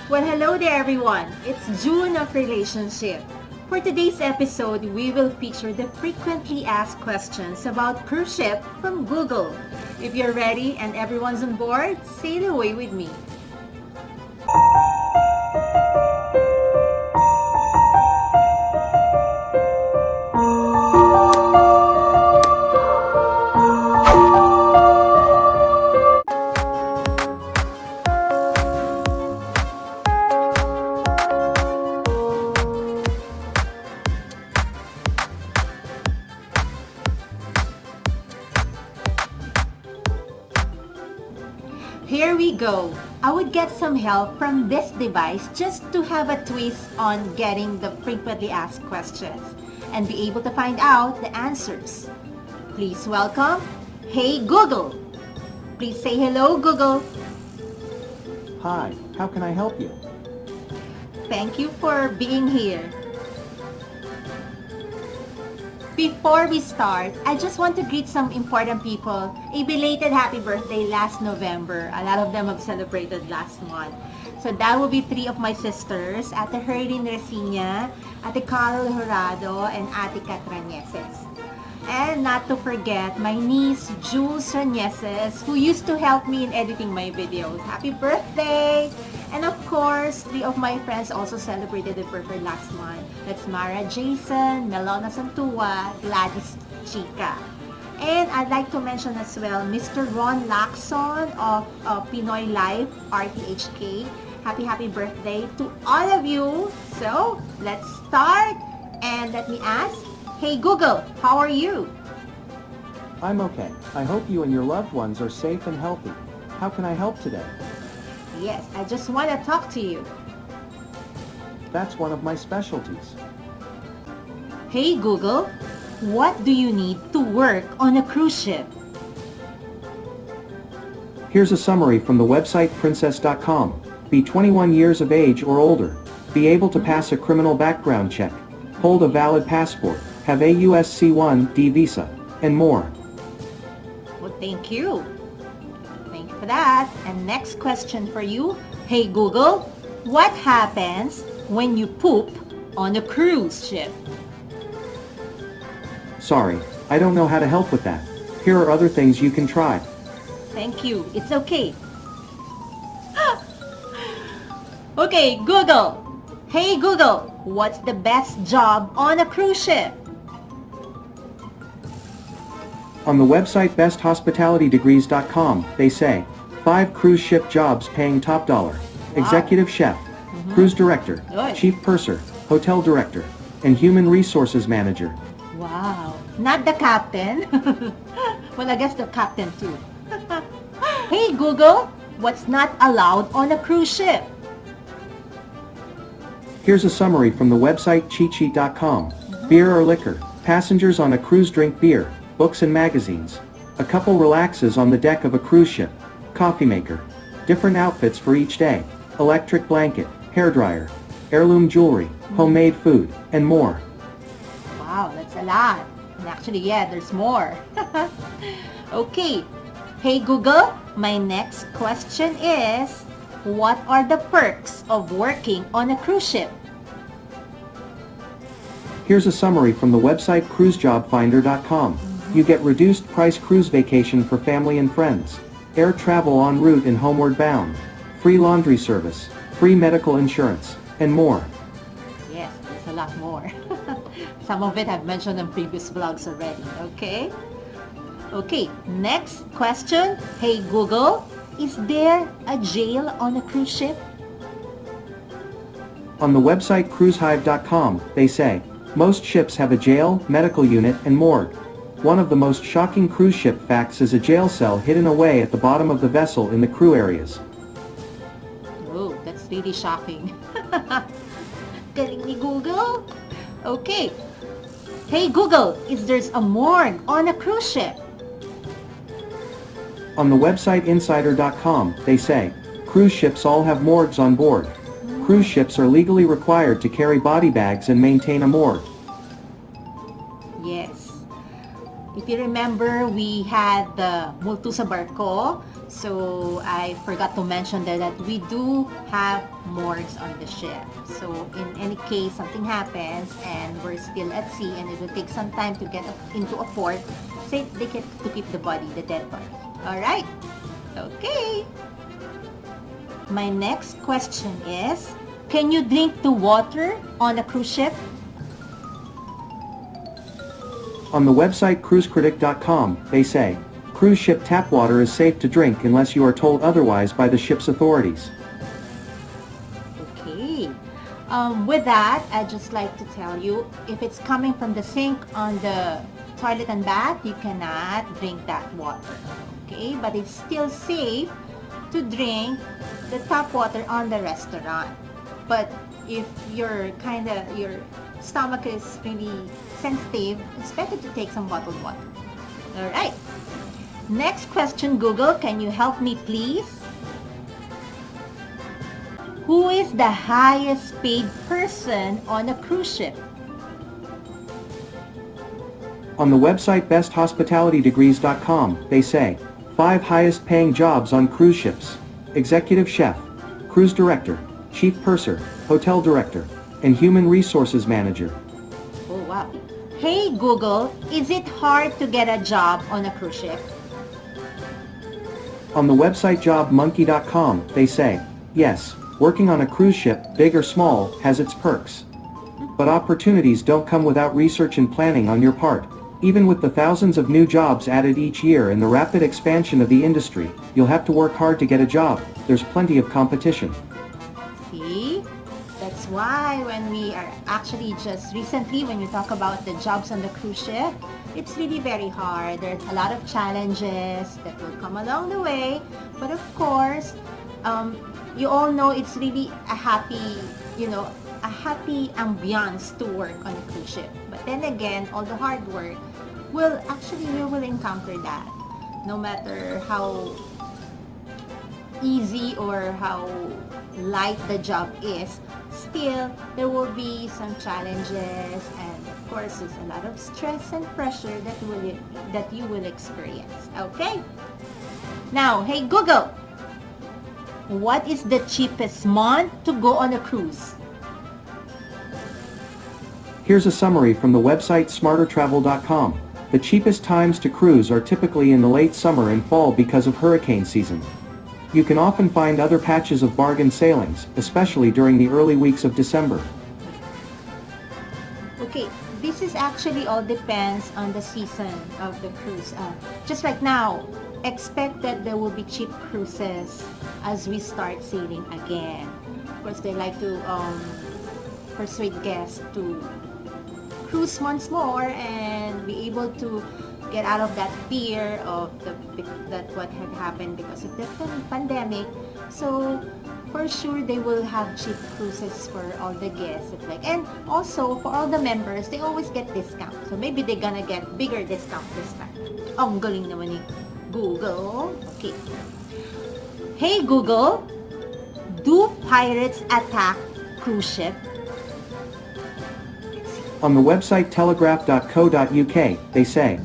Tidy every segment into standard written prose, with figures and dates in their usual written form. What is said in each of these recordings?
Well, hello there everyone. It's June of Relationship. For today's episode, we will feature the frequently asked questions about cruise ship from Google. If you're ready and everyone's on board, sail away with me. Here we go. I would get some help from this device just to have a twist on getting the frequently asked questions and be able to find out the answers. Please welcome, Hey Google. Please say hello, Google. Hi, how can I help you? Thank you for being here. Before we start, I just want to greet some important people. A belated happy birthday last November. A lot of them have celebrated last month. So that will be three of my sisters, Ate Herlin Resina, Ate Carol Jurado, and Ate Catrañeses. And not to forget, my niece Jules Rañeses, who used to help me in editing my videos. Happy birthday! And of course, three of my friends also celebrated their birthday last month. That's Mara Jason, Melona Santua, Gladys Chica. And I'd like to mention as well, Mr. Ron Lacson of Pinoy Life, RTHK. Happy birthday to all of you. So, let's start. And let me ask, hey Google, how are you? I'm okay. I hope you and your loved ones are safe and healthy. How can I help today? Yes, I just want to talk to you. That's one of my specialties. Hey Google, what do you need to work on a cruise ship? Here's a summary from the website princess.com. Be 21 years of age or older. Be able to pass a criminal background check. Hold a valid passport. Have a USC-1D visa. And more. Well, thank you. Thank you for that. And next question for you. Hey Google, what happens when you poop on a cruise ship? Sorry, I don't know how to help with that. Here are other things you can try. Thank you. It's okay. Okay, Google. Hey Google, what's the best job on a cruise ship? On the website besthospitalitydegrees.com, they say, 5 cruise ship jobs paying top dollar. Wow. Executive chef, cruise director, Good. chief purser, hotel director, and human resources manager. Wow. Not the captain. Well, I guess the captain too. Hey Google, what's not allowed on a cruise ship? Here's a summary from the website cheatsheet.com. Beer or liquor. Passengers on a cruise drink beer, books and magazines. A couple relaxes on the deck of a cruise ship. Coffee maker. Different outfits for each day. Electric blanket, hairdryer, heirloom jewelry, homemade food, and more. Wow, that's a lot. And actually, yeah, there's more. Okay. Hey Google, my next question is, what are the perks of working on a cruise ship? Here's a summary from the website cruisejobfinder.com. You get reduced price cruise vacation for family and friends. Air travel en route and homeward bound. Free laundry service. Free medical insurance. And more. Yes, there's a lot more. Some of it I've mentioned in previous vlogs already, okay? Okay, next question. Hey Google, is there a jail on a cruise ship? On the website cruisehive.com, they say, most ships have a jail, medical unit, and morgue. One of the most shocking cruise ship facts is a jail cell hidden away at the bottom of the vessel in the crew areas. Oh, that's really shocking. Galing ni Google. Okay. Hey Google, is there a morgue on a cruise ship? On the website insider.com, they say, cruise ships all have morgues on board. Cruise ships are legally required to carry body bags and maintain a morgue. Yes. If you remember, we had the Multo sa Barko. So I forgot to mention there that we do have morgues on the ship. So in any case something happens and we're still at sea and it will take some time to get into a port, so they get to keep the body, the dead body. Alright? Okay. My next question is, can you drink the water on a cruise ship? On the website cruisecritic.com, they say, cruise ship tap water is safe to drink unless you are told otherwise by the ship's authorities. Okay. With that, I'd just like to tell you, if it's coming from the sink on the toilet and bath, you cannot drink that water. Okay? But it's still safe to drink the tap water on the restaurant. But if your stomach is really sensitive, it's better to take some bottled water. Alright. Next question, Google, can you help me please? Who is the highest paid person on a cruise ship? On the website besthospitalitydegrees.com, they say, 5 highest paying jobs on cruise ships: executive chef, cruise director, chief purser, hotel director, and human resources manager. Oh wow. Hey Google, is it hard to get a job on a cruise ship? On the website jobmonkey.com, they say, yes, working on a cruise ship, big or small, has its perks. But opportunities don't come without research and planning on your part. Even with the thousands of new jobs added each year and the rapid expansion of the industry, you'll have to work hard to get a job. There's plenty of competition. See? That's why when we are actually just recently, when we talk about the jobs on the cruise ship, it's really very hard. There's a lot of challenges that will come along the way. But of course, you all know it's really a happy ambiance to work on a cruise ship. But then again, all the hard work you will encounter that. No matter how easy or how light the job is, still there will be some challenges, and of course there's a lot of stress and pressure that you will experience. Okay? Now, hey Google, what is the cheapest month to go on a cruise? Here's a summary from the website smartertravel.com. The cheapest times to cruise are typically in the late summer and fall because of hurricane season. You can often find other patches of bargain sailings, especially during the early weeks of December. Okay, this is actually all depends on the season of the cruise. Just right now, expect that there will be cheap cruises as we start sailing again. Of course, they like to persuade guests to cruise once more and be able to get out of that fear of what had happened because of the pandemic. So for sure they will have cheap cruises for all the guests, and also for all the members, they always get discount. So maybe they're gonna get bigger discount this time. Ang galing naman ni Google. Okay. Hey Google, do pirates attack cruise ship? On the website telegraph.co.uk, they say,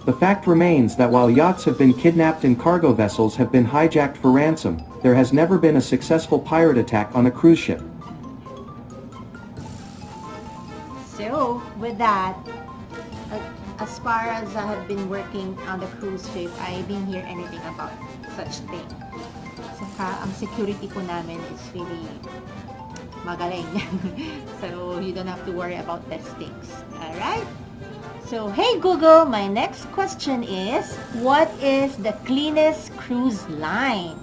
the fact remains that while yachts have been kidnapped and cargo vessels have been hijacked for ransom, there has never been a successful pirate attack on a cruise ship. So, with that, as far as I have been working on the cruise ship, I didn't hear anything about such thing. Saka, ang security po namin is really magaling. So, you don't have to worry about these things. Alright? So, hey Google, my next question is, what is the cleanest cruise line?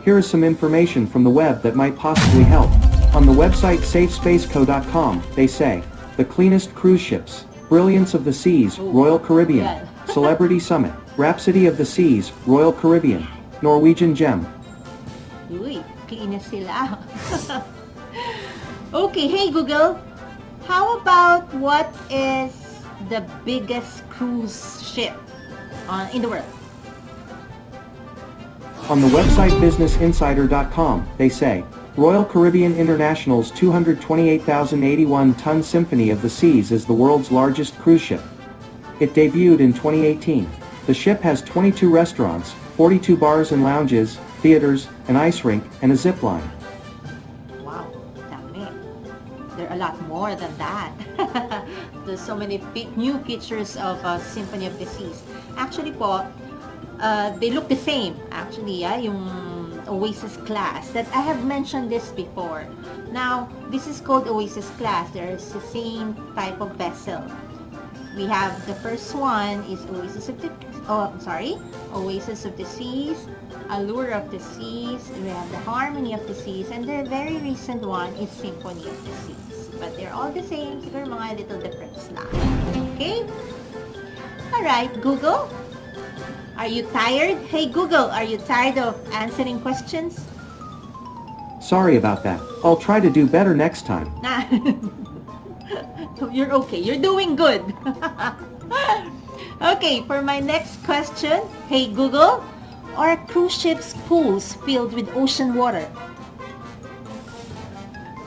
Here is some information from the web that might possibly help. On the website safespaceco.com, they say, the cleanest cruise ships, Brilliance of the Seas, Royal Caribbean, Celebrity Summit, Rhapsody of the Seas, Royal Caribbean, Norwegian Gem. Uy, cleanest sila. Okay, hey Google, how about what is the biggest cruise ship in the world? On the website businessinsider.com, they say, Royal Caribbean International's 228,081-ton Symphony of the Seas is the world's largest cruise ship. It debuted in 2018. The ship has 22 restaurants, 42 bars and lounges, theaters, an ice rink, and a zip line. Wow, dami. There are a lot more than that. There's so many new features of Symphony of the Seas. Actually po, they look the same. Actually, yung Oasis class that I have mentioned this before. Now, this is called Oasis class. There's the same type of vessel. We have the first one is Oasis of the Seas, Allure of the Seas, we have the Harmony of the Seas, and the very recent one is Symphony of the Seas. But they're all the same, siguro mga little difference lang. Okay? Alright, Google? Are you tired? Hey Google, are you tired of answering questions? Sorry about that. I'll try to do better next time. You're okay. You're doing good. Okay, for my next question, hey Google, are cruise ships pools filled with ocean water?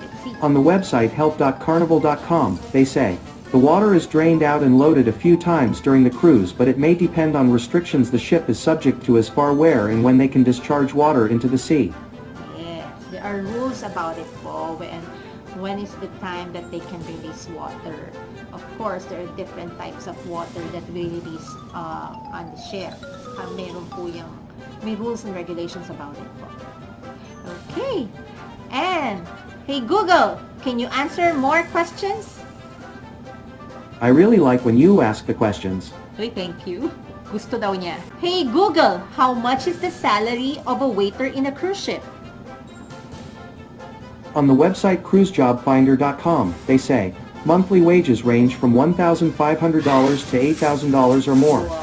Let's see. On the website help.carnival.com, they say, the water is drained out and loaded a few times during the cruise, but it may depend on restrictions the ship is subject to as far where and when they can discharge water into the sea. Yes, there are rules about it po, when is the time that they can release water. Of course, there are different types of water that we release on the ship. May rules and regulations about it po. Okay, and hey Google, can you answer more questions? I really like when you ask the questions. Uy, thank you. Gusto daw niya. Hey Google, how much is the salary of a waiter in a cruise ship? On the website cruisejobfinder.com, they say, monthly wages range from $1,500 to $8,000 or more. Wow.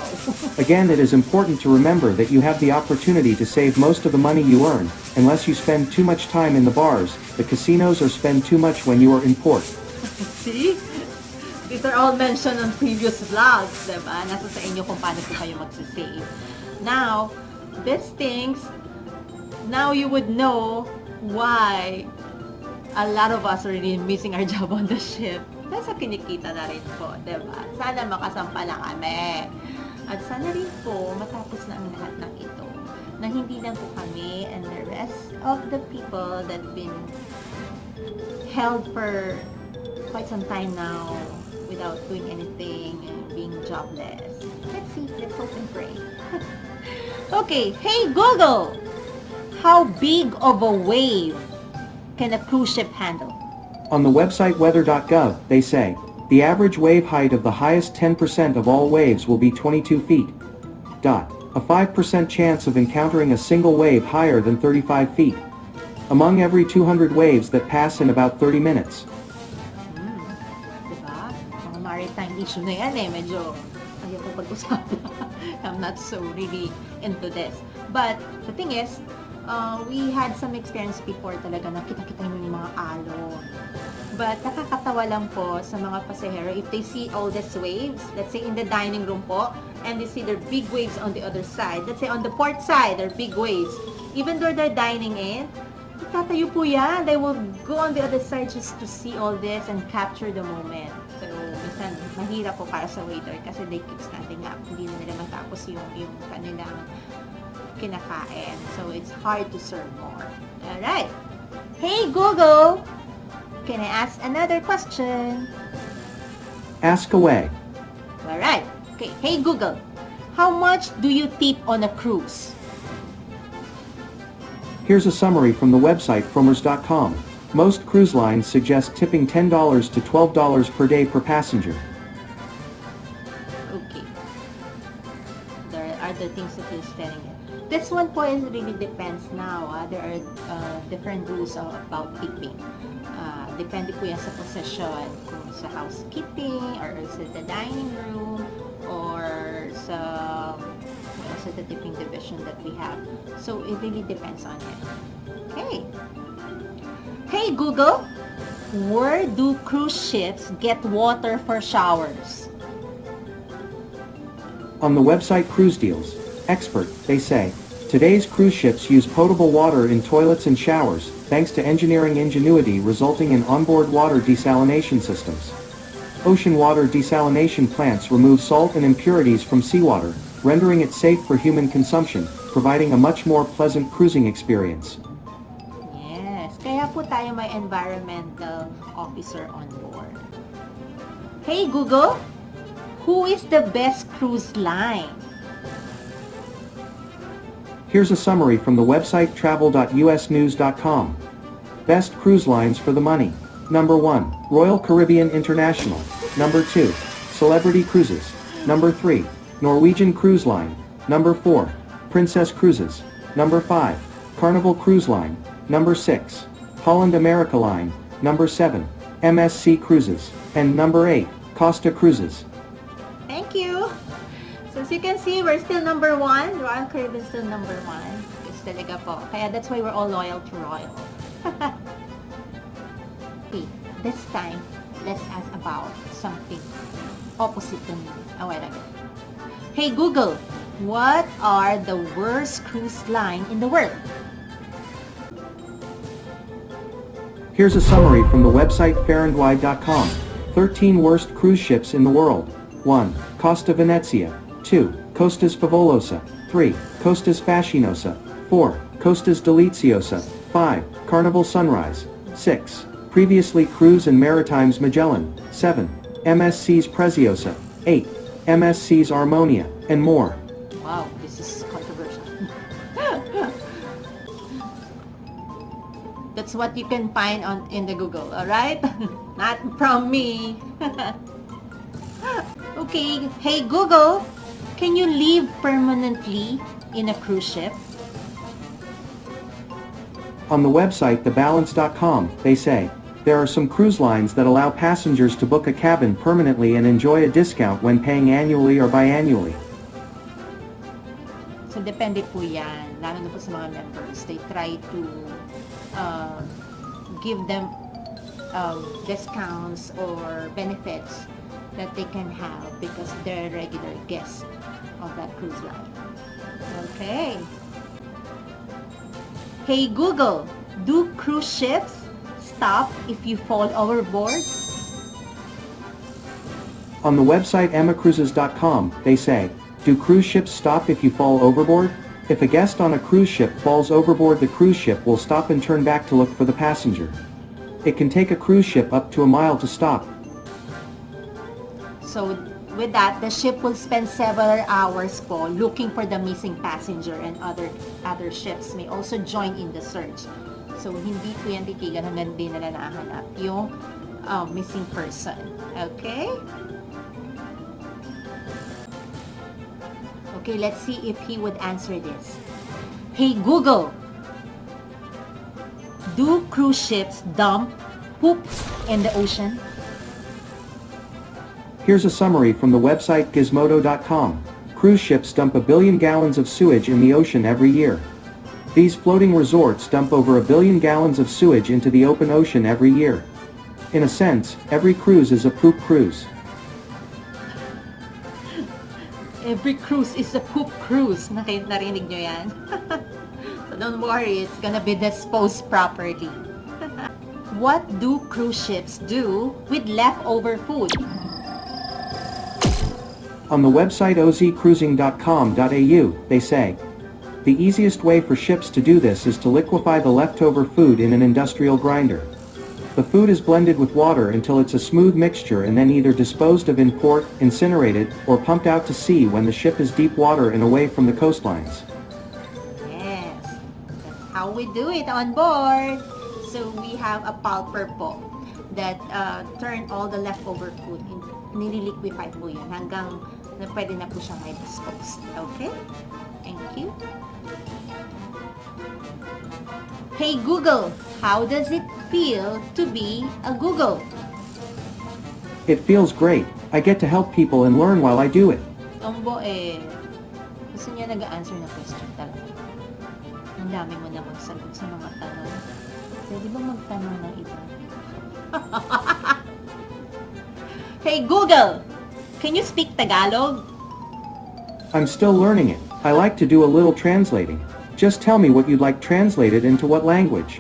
Again, it is important to remember that you have the opportunity to save most of the money you earn, unless you spend too much time in the bars, the casinos, or spend too much when you are in port. See? These are all mentioned on previous vlogs, diba? Nasa sa inyo kung paano po kayo magsisave. Now, these things, now you would know why a lot of us are really missing our job on the ship. Nasa kinikita na rin po, diba? Sana makasampa na kami. At sana rin po matapos na ang lahat ng ito. Na hindi lang po kami and the rest of the people that been held for quite some time now without doing anything and being jobless. Let's see, let's hope and pray. Okay, hey Google! How big of a wave can a cruise ship handle? On the website weather.gov, they say, the average wave height of the highest 10% of all waves will be 22 feet. A 5% chance of encountering a single wave higher than 35 feet. Among every 200 waves that pass in about 30 minutes. Diba? Mga maritime issue na yan eh. Medyo ayaw ko pag-usapan. I'm not so really into this. But the thing is, we had some experience before talaga na kita-kita yung mga alon. But nakakatawa lang po sa mga pasahero if they see all these waves, let's say in the dining room po, and they see their big waves on the other side. Let's say on the port side, there are big waves. Even though they're dining in, tatayo po yan. They will go on the other side just to see all this and capture the moment. So, minsan, mahirap po para sa waiter kasi they keep standing up. Hindi na nila matapos yung kanilang kinakain. So, it's hard to serve more. Alright. Hey, Google! Can I ask another question? Ask away. Alright. Okay. Hey, Google. How much do you tip on a cruise? Here's a summary from the website fromers.com. Most cruise lines suggest tipping $10 to $12 per day per passenger. Okay. There are other things that you're telling you. This one po is really depends now. There are different rules about tipping. Depende po yan sa possession, kung sa housekeeping, or sa the dining room, or sa the tipping division that we have. So, it really depends on it. Okay. Hey, Google! Where do cruise ships get water for showers? On the website Cruise Deals, expert, they say, today's cruise ships use potable water in toilets and showers, thanks to engineering ingenuity resulting in onboard water desalination systems. Ocean water desalination plants remove salt and impurities from seawater, rendering it safe for human consumption, providing a much more pleasant cruising experience. Yes, kaya po tayo may environmental officer on board. Hey Google, who is the best cruise line? Here's a summary from the website travel.usnews.com. Best cruise lines for the money. Number 1, Royal Caribbean International. Number 2, Celebrity Cruises. Number 3, Norwegian Cruise Line. Number 4, Princess Cruises. Number 5, Carnival Cruise Line. Number 6, Holland America Line. Number 7, MSC Cruises. And number 8, Costa Cruises. Thank you! So as you can see, we're still number 1. Royal Caribbean is still number 1. It's talaga po. Kaya that's why we're all loyal to Royal. Okay, this time, let's ask about something opposite to me a while ago. Hey Google, what are the worst cruise line in the world? Here's a summary from the website fairandwide.com. 13 worst cruise ships in the world. 1, Costa Venezia. 2, Costas Favolosa. 3, Costas Fascinosa. 4, Costas Deliziosa. 5, Carnival Sunrise. 6, previously Cruise and Maritimes Magellan. 7, MSC's Preziosa. 8, MSC's Harmonia, and more. Wow, this is controversial. That's what you can find in the Google, alright? Not from me. Okay, hey Google, can you live permanently in a cruise ship? On the website thebalance.com, they say, there are some cruise lines that allow passengers to book a cabin permanently and enjoy a discount when paying annually or biannually. So, depende po yan, lalo na po sa mga members. They try to give them discounts or benefits that they can have because they're regular guests of that cruise line. Okay. Hey Google, do cruise ships stop if you fall overboard? On the website emmacruises.com, they say, do cruise ships stop if you fall overboard? If a guest on a cruise ship falls overboard, the cruise ship will stop and turn back to look for the passenger. It can take a cruise ship up to a mile to stop. So with that, the ship will spend several hours po looking for the missing passenger, and other ships may also join in the search. So hindi po yan titigan hanggang di nila nahanap yung missing person. Okay? Okay, let's see if he would answer this. Hey Google, do cruise ships dump poop in the ocean? Here's a summary from the website gizmodo.com. Cruise ships dump 1 billion gallons of sewage in the ocean every year. These floating resorts dump over 1 billion gallons of sewage into the open ocean every year. In a sense, every cruise is a poop cruise. Every cruise is a poop cruise. Narinig nyo yan? So don't worry, it's gonna be disposed properly. What do cruise ships do with leftover food? On the website ozcruising.com.au, they say, the easiest way for ships to do this is to liquefy the leftover food in an industrial grinder. The food is blended with water until it's a smooth mixture and then either disposed of in port, incinerated, or pumped out to sea when the ship is deep water and away from the coastlines. Yes, that's how we do it on board. So we have a pulper po that turn all the leftover food in, nililiquify po yun hanggang na pwede na po siyang i-dispose. Okay? Thank you. Hey Google, how does it feel to be a Google? It feels great. I get to help people and learn while I do it. Tombo gusto niya nag-answer na question talaga. Ang dami mo namang sagot sa mga tanong. Pwede ba magtanong ng iba? Hey Google, can you speak Tagalog? I'm still learning it. I like to do a little translating. Just tell me what you'd like translated into what language.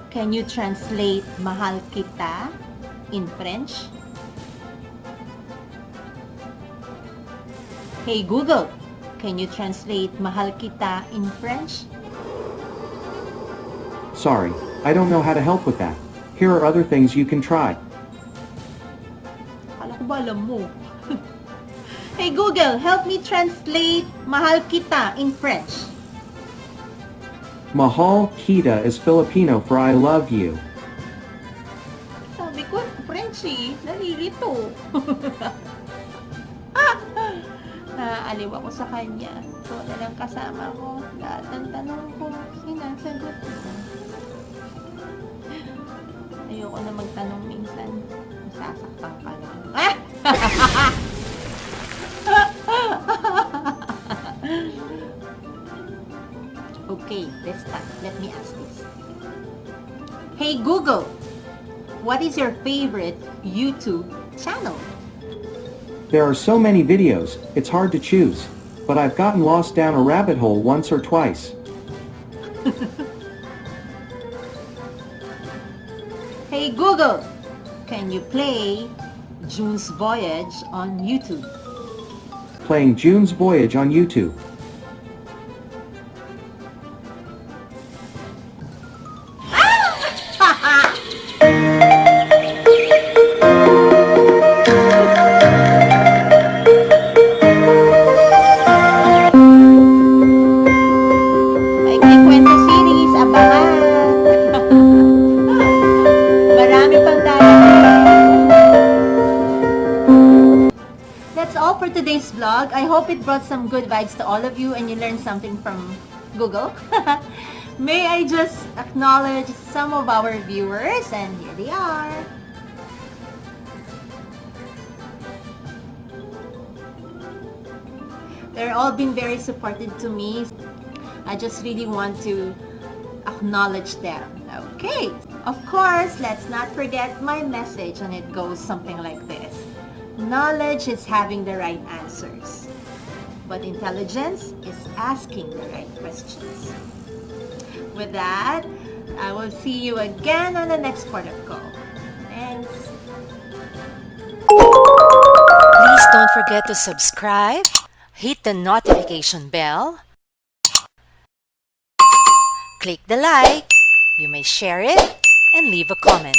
Can you translate mahal kita in French? Hey Google, can you translate mahal kita in French? Sorry, I don't know how to help with that. Here are other things you can try. Kala ko ba alam mo? Hey Google, help me translate mahal kita in French. Mahal kita is Filipino for I love you. Sabi ko, French eh. Nalilito. Naaliw ako sa kanya. So, na lang kasama ko. Lahat ng tanong ko, sinasagot ko. Ayoko na magtanong minsan. Masasaktan ka lang. Okay, this time, let me ask this. Hey Google, what is your favorite YouTube channel? There are so many videos, it's hard to choose. But I've gotten lost down a rabbit hole once or twice. Hey Google, can you play June's Voyage on YouTube? Playing June's Voyage on YouTube. Kwento series, abangan! Marami pang darating. That's all for today's vlog. I hope it brought some good vibes to all of you and you learned something from Google. May I just acknowledge some of our viewers, and here they are. They're all been very supportive to me. I just really want to acknowledge them. Okay. Of course, let's not forget my message, and it goes something like this. Knowledge is having the right answers, but intelligence is asking the right questions. With that, I will see you again on the next port of call. Thanks. Please don't forget to subscribe, hit the notification bell, click the like, you may share it, and leave a comment.